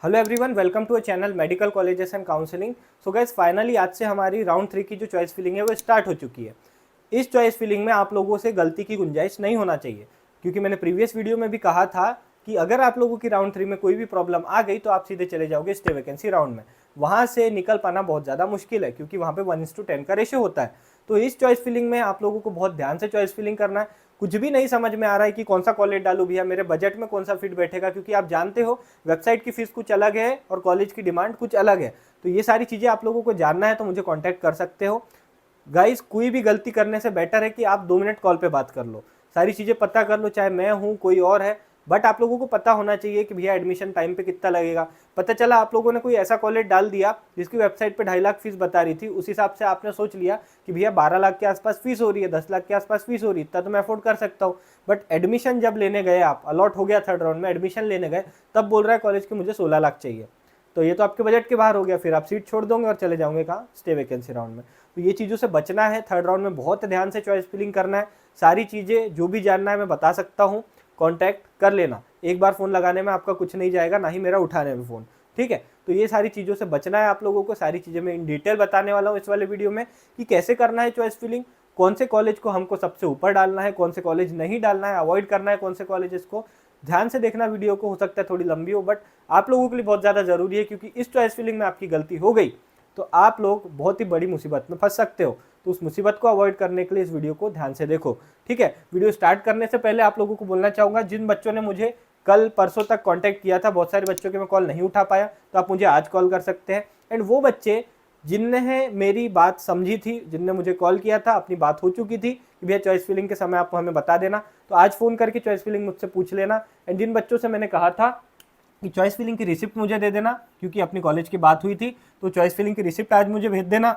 Hello everyone, welcome to a channel medical colleges and counselling. So guys, finally आज से हमारी round 3 की जो चॉइस फिलिंग है वो स्टार्ट हो चुकी है। इस चॉइस फिलिंग में आप लोगों से गलती की गुंजाइश नहीं होना चाहिए, क्योंकि मैंने प्रीवियस वीडियो में भी कहा था कि अगर आप लोगों की राउंड 3 में कोई भी प्रॉब्लम आ गई तो आप सीधे चले जाओगे स्टे वैकेंसी राउंड में। वहाँ से निकल पाना बहुत ज़्यादा मुश्किल है, क्योंकि वहाँ पे 1:10 का रेशियो होता है। तो इस चॉइस फिलिंग में आप लोगों को बहुत ध्यान से चॉइस फिलिंग करना है। कुछ भी नहीं समझ में आ रहा है कि कौन सा कॉलेज डालूं भैया, मेरे बजट में कौन सा फिट बैठेगा, क्योंकि आप जानते हो वेबसाइट की फीस कुछ अलग है और कॉलेज की डिमांड कुछ अलग है। तो ये सारी चीज़ें आप लोगों को जानना है तो मुझे कॉन्टैक्ट कर सकते हो। गाइस, कोई भी गलती करने से बेटर है कि आप 2 मिनट कॉल पे बात कर लो, सारी चीज़ें पता कर लो, चाहे मैं हूँ कोई और है। बट आप लोगों को पता होना चाहिए कि भैया एडमिशन टाइम पे कितना लगेगा। पता चला आप लोगों ने कोई ऐसा कॉलेज डाल दिया जिसकी वेबसाइट पे 2.5 लाख फीस बता रही थी, उस हिसाब से आपने सोच लिया कि भैया 12 लाख के आसपास फीस हो रही है, 10 लाख के आसपास फीस हो रही है, इतना तो मैं अफोर्ड कर सकता हूँ। बट एडमिशन जब लेने गए, आप अलॉट हो गया थर्ड राउंड में, एडमिशन लेने गए, तब बोल रहा है कॉलेज के मुझे 16 लाख चाहिए। तो ये तो आपके बजट के बाहर हो गया। फिर आप सीट छोड़ दोगे और चले जाओगे कहाँ, स्टे वैकेंसी राउंड में। तो ये चीज़ों से बचना है। थर्ड राउंड में बहुत ध्यान से चॉइस फिलिंग करना है। सारी चीज़ें जो भी जानना है मैं बता सकता हूँ, कॉन्टैक्ट कर लेना। एक बार फ़ोन लगाने में आपका कुछ नहीं जाएगा, ना ही मेरा उठाने में फ़ोन। ठीक है, तो ये सारी चीज़ों से बचना है आप लोगों को। सारी चीज़ें मैं इन डिटेल बताने वाला हूँ इस वाले वीडियो में कि कैसे करना है चॉइस फिलिंग, कौन से कॉलेज को हमको सबसे ऊपर डालना है, कौन से कॉलेज नहीं डालना है, अवॉइड करना है कौन से कॉलेजेस को। ध्यान से देखना वीडियो को, हो सकता है थोड़ी लंबी हो, बट आप लोगों के लिए बहुत ज़्यादा ज़रूरी है, क्योंकि इस चॉइस फिलिंग में आपकी गलती हो गई तो आप लोग बहुत ही बड़ी मुसीबत में फंस सकते हो। तो उस मुसीबत को अवॉइड करने के लिए इस वीडियो को ध्यान से देखो। ठीक है, वीडियो स्टार्ट करने से पहले आप लोगों को बोलना चाहूँगा, जिन बच्चों ने मुझे कल परसों तक कांटेक्ट किया था, बहुत सारे बच्चों के मैं कॉल नहीं उठा पाया, तो आप मुझे आज कॉल कर सकते हैं। एंड वो बच्चे जिनने मेरी बात समझी थी, जिनने मुझे कॉल किया था, अपनी बात हो चुकी थी कि भैया चॉइस फिलिंग के समय आप हमें बता देना, तो आज फ़ोन करके चॉइस फिलिंग मुझसे पूछ लेना। एंड जिन बच्चों से मैंने कहा था कि चॉइस फिलिंग की रिसिप्ट मुझे दे देना, क्योंकि अपनी कॉलेज की बात हुई थी, तो चॉइस फिलिंग की रिसिप्ट आज मुझे भेज देना।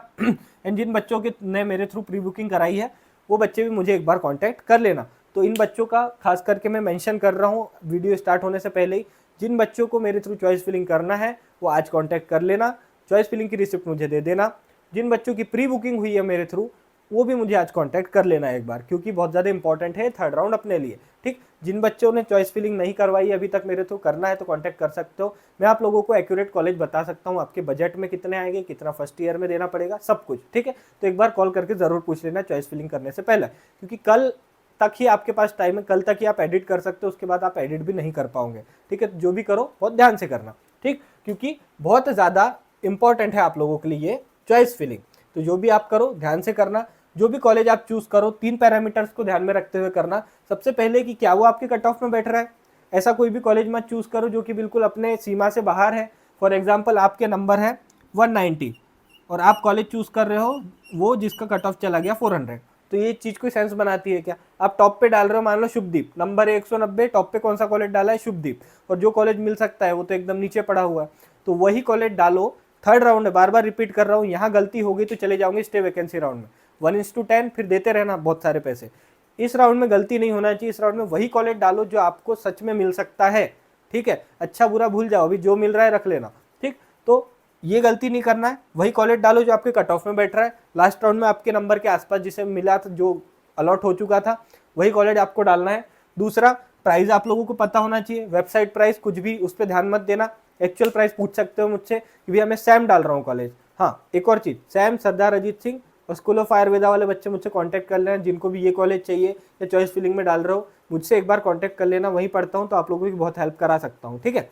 एंड जिन बच्चों के ने मेरे थ्रू प्री बुकिंग कराई है, वो बच्चे भी मुझे एक बार कांटेक्ट कर लेना। तो इन बच्चों का खास करके मैं मेंशन कर रहा हूँ वीडियो स्टार्ट होने से पहले ही, जिन बच्चों को मेरे थ्रू चॉइस फिलिंग करना है वो आज कांटेक्ट कर लेना, चॉइस फिलिंग की रिसिप्ट मुझे दे देना। जिन बच्चों की प्री बुकिंग हुई है मेरे थ्रू, वो भी मुझे आज कांटेक्ट कर लेना एक बार, क्योंकि बहुत ज़्यादा इंपॉर्टेंट है थर्ड राउंड अपने लिए। ठीक, जिन बच्चों ने चॉइस फिलिंग नहीं करवाई अभी तक मेरे थ्रू, करना है तो कांटेक्ट कर सकते हो। मैं आप लोगों को एक्यूरेट कॉलेज बता सकता हूँ, आपके बजट में कितने आएंगे, कितना फर्स्ट ईयर में देना पड़ेगा, सब कुछ। ठीक है, तो एक बार कॉल करके ज़रूर पूछ लेना चॉइस फिलिंग करने से पहले, क्योंकि कल तक ही आपके पास टाइम है, कल तक ही आप एडिट कर सकते हो, उसके बाद आप एडिट भी नहीं कर पाओगे। ठीक है, तो जो भी करो बहुत ध्यान से करना। ठीक, क्योंकि बहुत ज़्यादा इंपॉर्टेंट है आप लोगों के लिए ये चॉइस फिलिंग। तो जो भी आप करो ध्यान से करना। जो भी कॉलेज आप चूज करो, 3 पैरामीटर्स को ध्यान में रखते हुए करना। सबसे पहले कि क्या वो आपके कट ऑफ में बैठ रहा है। ऐसा कोई भी कॉलेज मत चूज करो जो कि बिल्कुल अपने सीमा से बाहर है। फॉर एग्जाम्पल, आपके नंबर है 190 और आप कॉलेज चूज कर रहे हो वो जिसका कट ऑफ चला गया 400, तो ये चीज़ कोई सेंस बनाती है क्या। आप टॉप पे डाल रहे हो, मान लो शुभदीप, नंबर है 190, टॉप पे कौन सा कॉलेज डाला है, शुभदीप, और जो कॉलेज मिल सकता है वो तो एकदम नीचे पड़ा हुआ है, तो वही कॉलेज डालो। थर्ड राउंड है, बार बार रिपीट कर रहा हूँ, यहाँ गलती हो गई तो चले जाओगे स्टे वैकेंसी राउंड में। 1:10 फिर देते रहना बहुत सारे पैसे। इस राउंड में गलती नहीं होना चाहिए। इस राउंड में वही कॉलेज डालो जो आपको सच में मिल सकता है। ठीक है, अच्छा बुरा भूल जाओ, अभी जो मिल रहा है रख लेना। ठीक, तो ये गलती नहीं करना है। वही कॉलेज डालो जो आपके कट ऑफ में बैठ रहा है, लास्ट राउंड में आपके नंबर के आसपास जिसे मिला था, जो अलॉट हो चुका था, वही कॉलेज आपको डालना है। दूसरा, प्राइस आप लोगों को पता होना चाहिए। वेबसाइट प्राइस कुछ भी उस पर ध्यान मत देना। एक्चुअल प्राइस पूछ सकते हो मुझसे कि भैया मैं सैम डाल रहा हूँ कॉलेज। हाँ, एक और चीज़, सैम, सरदार अजीत सिंह और स्कूल ऑफ आयुर्वेदा वाले बच्चे मुझसे कांटेक्ट कर लेना, जिनको भी ये कॉलेज चाहिए या चॉइस फिलिंग में डाल रहे हो, मुझसे एक बार कांटेक्ट कर लेना। वहीं पढ़ता हूँ तो आप लोगों की बहुत हेल्प करा सकता हूँ। ठीक है,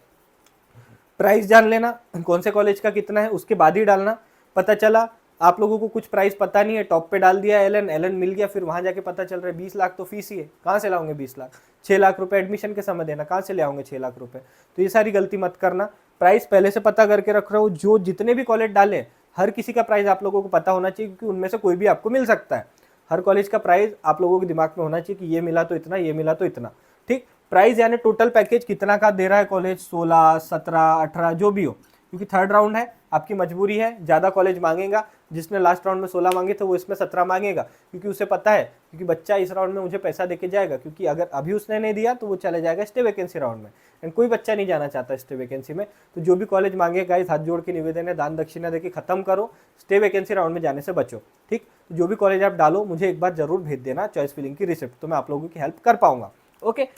प्राइस जान लेना कौन से कॉलेज का कितना है, उसके बाद ही डालना। पता चला आप लोगों को कुछ प्राइस पता नहीं है, टॉप पे डाल दिया एलन, एलन मिल गया, फिर वहाँ जाके पता चल रहा है 20 लाख तो फीस ही है, कहाँ से लाओगे 20 लाख। 6 लाख रुपए एडमिशन के समय देना, कहाँ से ले आओगे 6 लाख रुपए। तो ये सारी गलती मत करना। प्राइस पहले से पता करके रख रहा हो। जो जितने भी कॉलेज डाले, हर किसी का प्राइस आप लोगों को पता होना चाहिए, क्योंकि उनमें से कोई भी आपको मिल सकता है। हर कॉलेज का प्राइस आप लोगों के दिमाग में होना चाहिए कि ये मिला तो इतना, ये मिला तो इतना। ठीक, प्राइस यानी टोटल पैकेज कितना का दे रहा है कॉलेज, 16, 17, 18 जो भी हो, क्योंकि थर्ड राउंड है, आपकी मजबूरी है। ज़्यादा कॉलेज मांगेगा, जिसने लास्ट राउंड में 16 मांगे थे वो इसमें 17 मांगेगा, क्योंकि उसे पता है, क्योंकि बच्चा इस राउंड में मुझे पैसा देके जाएगा, क्योंकि अगर अभी उसने नहीं दिया तो वो चले जाएगा स्टे वैकेंसी राउंड में। एंड कोई बच्चा नहीं जाना चाहता स्टे वैकेंसी में। तो जो भी कॉलेज मांगेगा, इस हाथ जोड़ के निवेदन है, दान दक्षिणा देके खत्म करो, स्टे वैकेंसी राउंड में जाने से बचो। ठीक, तो जो भी कॉलेज आप डालो मुझे एक बार जरूर भेज देना चॉइस फिलिंग की रिसिप्ट, तो मैं आप लोगों की हेल्प कर पाऊंगा। ओके,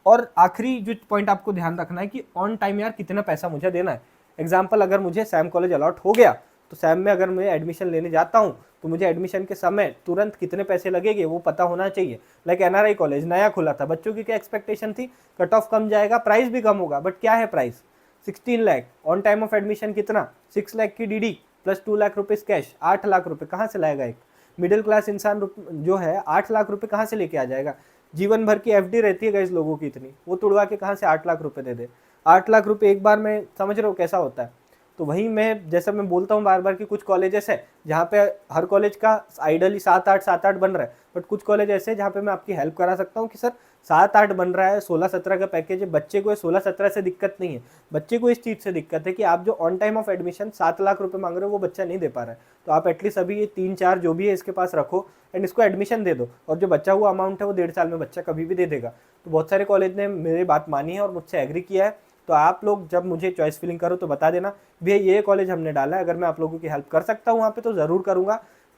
और आखिरी जो पॉइंट आपको ध्यान रखना है कि ऑन टाइम यार कितना पैसा मुझे देना है। एग्जाम्पल, अगर मुझे सैम कॉलेज अलॉट हो गया तो सैम में अगर मैं एडमिशन लेने जाता हूँ तो मुझे एडमिशन के समय तुरंत कितने पैसे लगेंगे वो पता होना चाहिए। लाइक एनआरआई कॉलेज नया खुला था, बच्चों की क्या एक्सपेक्टेशन थी, कट ऑफ कम जाएगा, प्राइस भी कम होगा, बट क्या है price 16 lakh, on time of admission कितना 6 लाख की DD plus 2 lakh rupees cash, 8 lakh रुपए कहाँ से लाएगा एक मिडिल क्लास इंसान जो है 8 लाख रुपए कहाँ से लेके आ जाएगा। जीवन भर की एफडी रहती है गाइस लोगों की इतनी, वो तुड़वा के कहाँ से 8 लाख रुपए दे दे। 8 लाख रुपए एक बार में समझ रहे हो कैसा होता है। तो वहीं मैं जैसा मैं बोलता हूँ बार बार कि कुछ कॉलेजेस है जहाँ पे हर कॉलेज का आइडली 7-8 बन रहा है, बट कुछ कॉलेज ऐसे हैं जहाँ पे मैं आपकी हेल्प करा सकता हूँ कि सर 7-8 बन रहा है, 16-17 का पैकेज है, बच्चे को 16-17 से दिक्कत नहीं है, बच्चे को इस चीज़ से दिक्कत है कि आप जो on time of admission 7 lakh रुपए मांग रहे हो वो बच्चा नहीं दे पा रहा है। तो आप एटलीस्ट अभी ये 3-4 जो भी है इसके पास रखो एंड इसको एडमिशन दे दो, और जो बच्चा हुआ अमाउंट है वो 1.5 साल में बच्चा कभी भी दे देगा। तो बहुत सारे कॉलेज ने मेरी बात मानी है और मुझसे एग्री किया है। तो आप लोग जब मुझे चॉइस फिलिंग करो तो बता देना भैया ये कॉलेज हमने डाला है, अगर मैं आप लोगों की हेल्प कर सकता हूँ वहाँ पे तो ज़रूर करूँगा।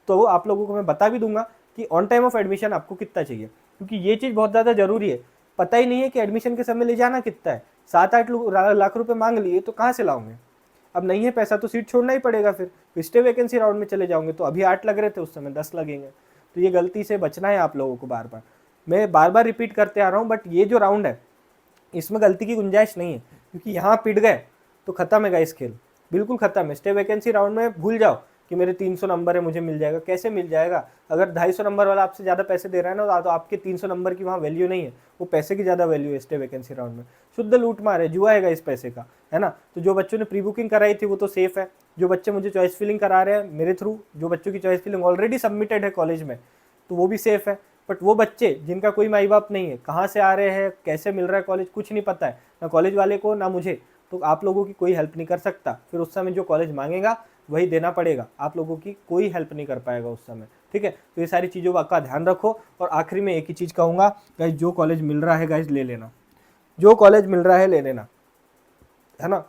तो आप लोगों को मैं बता भी दूंगा कि ऑन टाइम ऑफ एडमिशन आपको कितना चाहिए, क्योंकि ये चीज़ बहुत ज़्यादा जरूरी है। पता ही नहीं है कि एडमिशन के समय ले जाना कितना है, 7-8 लाख रुपए मांग लिए तो कहाँ से लाओगे। अब नहीं है पैसा तो सीट छोड़ना ही पड़ेगा, फिर स्टे वैकेंसी राउंड में चले जाओगे तो अभी 8 लग रहे थे उस समय 10 लगेंगे। तो ये गलती से बचना है आप लोगों को। बार बार मैं बार बार रिपीट करते आ रहा हूँ, बट ये जो राउंड है इसमें गलती की गुंजाइश नहीं है, क्योंकि यहाँ पिट गए तो खत्म है गाइस खेल, बिल्कुल खत्म है। स्टे वैकेंसी राउंड में भूल जाओ कि मेरे 300 नंबर है मुझे मिल जाएगा, कैसे मिल जाएगा। अगर 250 नंबर वाला आपसे ज़्यादा पैसे दे रहा है ना तो आपके 300 नंबर की वहाँ वैल्यू नहीं है, वो पैसे की ज़्यादा वैल्यू है स्टे वैकेंसी राउंड में। शुद्ध लूट मार है, जुआ है इस पैसे का, है ना। तो जो बच्चों ने प्री बुकिंग कराई थी वो तो सेफ है, जो बच्चे मुझे चॉइस फिलिंग करा रहे हैं मेरे थ्रू, जो बच्चों की चॉइस फिलिंग ऑलरेडी सबमिटेड है कॉलेज में, तो वो भी सेफ है। बट वो बच्चे जिनका कोई माई बाप नहीं है, कहाँ से आ रहे हैं, कैसे मिल रहा है कॉलेज, कुछ नहीं पता है, ना कॉलेज वाले को ना मुझे, तो आप लोगों की कोई हेल्प नहीं कर सकता। फिर उस समय जो कॉलेज मांगेगा वही देना पड़ेगा, आप लोगों की कोई हेल्प नहीं कर पाएगा उस समय, ठीक है। तो ये सारी चीज़ों का ध्यान रखो। और आखिरी में एक ही चीज़ कहूँगा गाइस, जो कॉलेज मिल रहा है गाइस ले लेना, जो कॉलेज मिल रहा है ले लेना, है ना।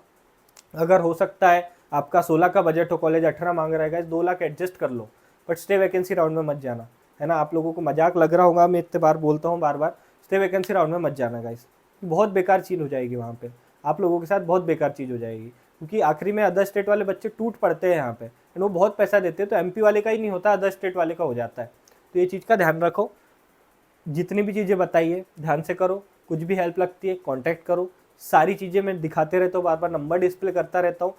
अगर हो सकता है आपका 16 का बजट हो, कॉलेज 18 मांग रहा है गाइस, 2 लाख एडजस्ट कर लो, बट स्टे वैकेंसी राउंड में मत जाना, है ना। आप लोगों को मजाक लग रहा होगा, मैं इतने बार बोलता हूँ बार बार, स्टे वैकेंसी राउंड में मत जाना गाइस, बहुत बेकार चीज़ हो जाएगी वहाँ पे, आप लोगों के साथ बहुत बेकार चीज़ हो जाएगी। क्योंकि आखिरी में अदर स्टेट वाले बच्चे टूट पड़ते हैं यहाँ पे, एंड वो बहुत पैसा देते हैं, तो एमपी वाले का ही नहीं होता, अदर स्टेट वाले का हो जाता है। तो ये चीज़ का ध्यान रखो, जितनी भी चीज़ें बताइए ध्यान से करो, कुछ भी हेल्प लगती है कॉन्टैक्ट करो। सारी चीज़ें मैं दिखाते रहता हूँ, बार बार नंबर डिस्प्ले करता रहता हूँ।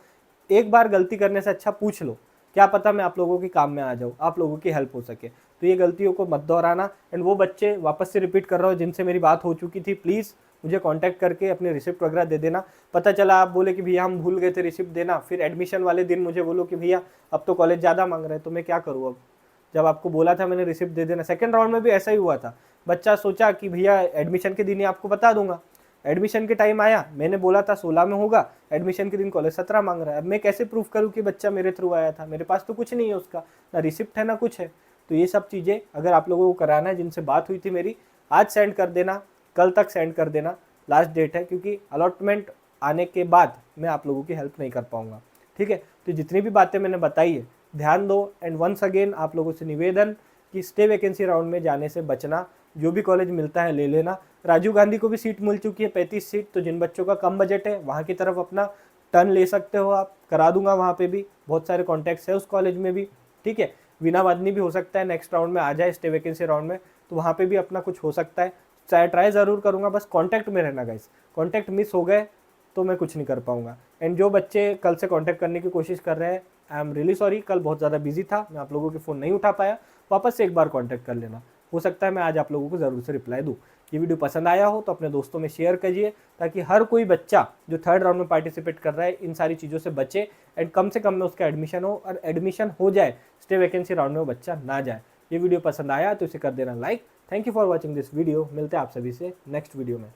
एक बार गलती करने से अच्छा पूछ लो, क्या पता मैं आप लोगों के काम में आ जाऊँ, आप लोगों की हेल्प हो सके। तो ये गलतियों को मत दोहराना। एंड वो बच्चे, वापस से रिपीट कर रहा हूँ, जिनसे मेरी बात हो चुकी थी, प्लीज़ मुझे कांटेक्ट करके अपने रिसिप्ट वगैरह दे देना। पता चला आप बोले कि भैया हम भूल गए थे रिसिप्ट देना, फिर एडमिशन वाले दिन मुझे बोलो कि भैया अब तो कॉलेज ज़्यादा मांग रहे हैं, तो मैं क्या करूँ अब, जब आपको बोला था मैंने रिसिप्ट दे देना। सेकंड राउंड में भी ऐसा ही हुआ था, बच्चा सोचा कि भैया एडमिशन के दिन ही आपको बता दूंगा, एडमिशन के टाइम आया, मैंने बोला था 16 में होगा, एडमिशन के दिन कॉलेज 17 मांग रहा है। अब मैं कैसे प्रूफ करूँ कि बच्चा मेरे थ्रू आया था, मेरे पास तो कुछ नहीं है उसका, ना रिसिप्ट है ना कुछ है। तो ये सब चीज़ें अगर आप लोगों को कराना है, जिनसे बात हुई थी मेरी, आज सेंड कर देना, कल तक सेंड कर देना, लास्ट डेट है, क्योंकि अलॉटमेंट आने के बाद मैं आप लोगों की हेल्प नहीं कर पाऊंगा, ठीक है। तो जितनी भी बातें मैंने बताई है ध्यान दो। एंड वंस अगेन आप लोगों से निवेदन कि स्टे वैकेंसी राउंड में जाने से बचना, जो भी कॉलेज मिलता है ले लेना। राजीव गांधी को भी सीट मिल चुकी है 35 सीट, तो जिन बच्चों का कम बजट है वहाँ की तरफ अपना टर्न ले सकते हो आप, करा दूंगा वहाँ पे भी, बहुत सारे कॉन्टैक्ट्स है उस कॉलेज में भी, ठीक है। वीना वादनी भी हो सकता है नेक्स्ट राउंड में आ जाए स्टे वैकेंसी राउंड में, तो वहाँ पे भी अपना कुछ हो सकता है। चाहे ट्राई ज़रूर करूँगा, बस कॉन्टैक्ट में रहना गाइस, कॉन्टैक्ट मिस हो गए तो मैं कुछ नहीं कर पाऊंगा। एंड जो बच्चे कल से कॉन्टैक्ट करने की कोशिश कर रहे हैं, आई एम रियली सॉरी, कल बहुत ज़्यादा बिजी था, मैं आप लोगों के फ़ोन नहीं उठा पाया, वापस से एक बार कॉन्टैक्ट कर लेना, हो सकता है मैं आज आप लोगों को ज़रूर से रिप्लाई दूँ। ये वीडियो पसंद आया हो तो अपने दोस्तों में शेयर कीजिए, ताकि हर कोई बच्चा जो थर्ड राउंड में पार्टिसिपेट कर रहा है इन सारी चीज़ों से बचे, एंड कम से कम में उसका एडमिशन हो, और एडमिशन हो जाए स्टे वैकेंसी राउंड में वो बच्चा ना जाए। ये वीडियो पसंद आया तो इसे कर देना like. Thank you for watching this video, मिलते हैं आप सभी से नेक्स्ट वीडियो में।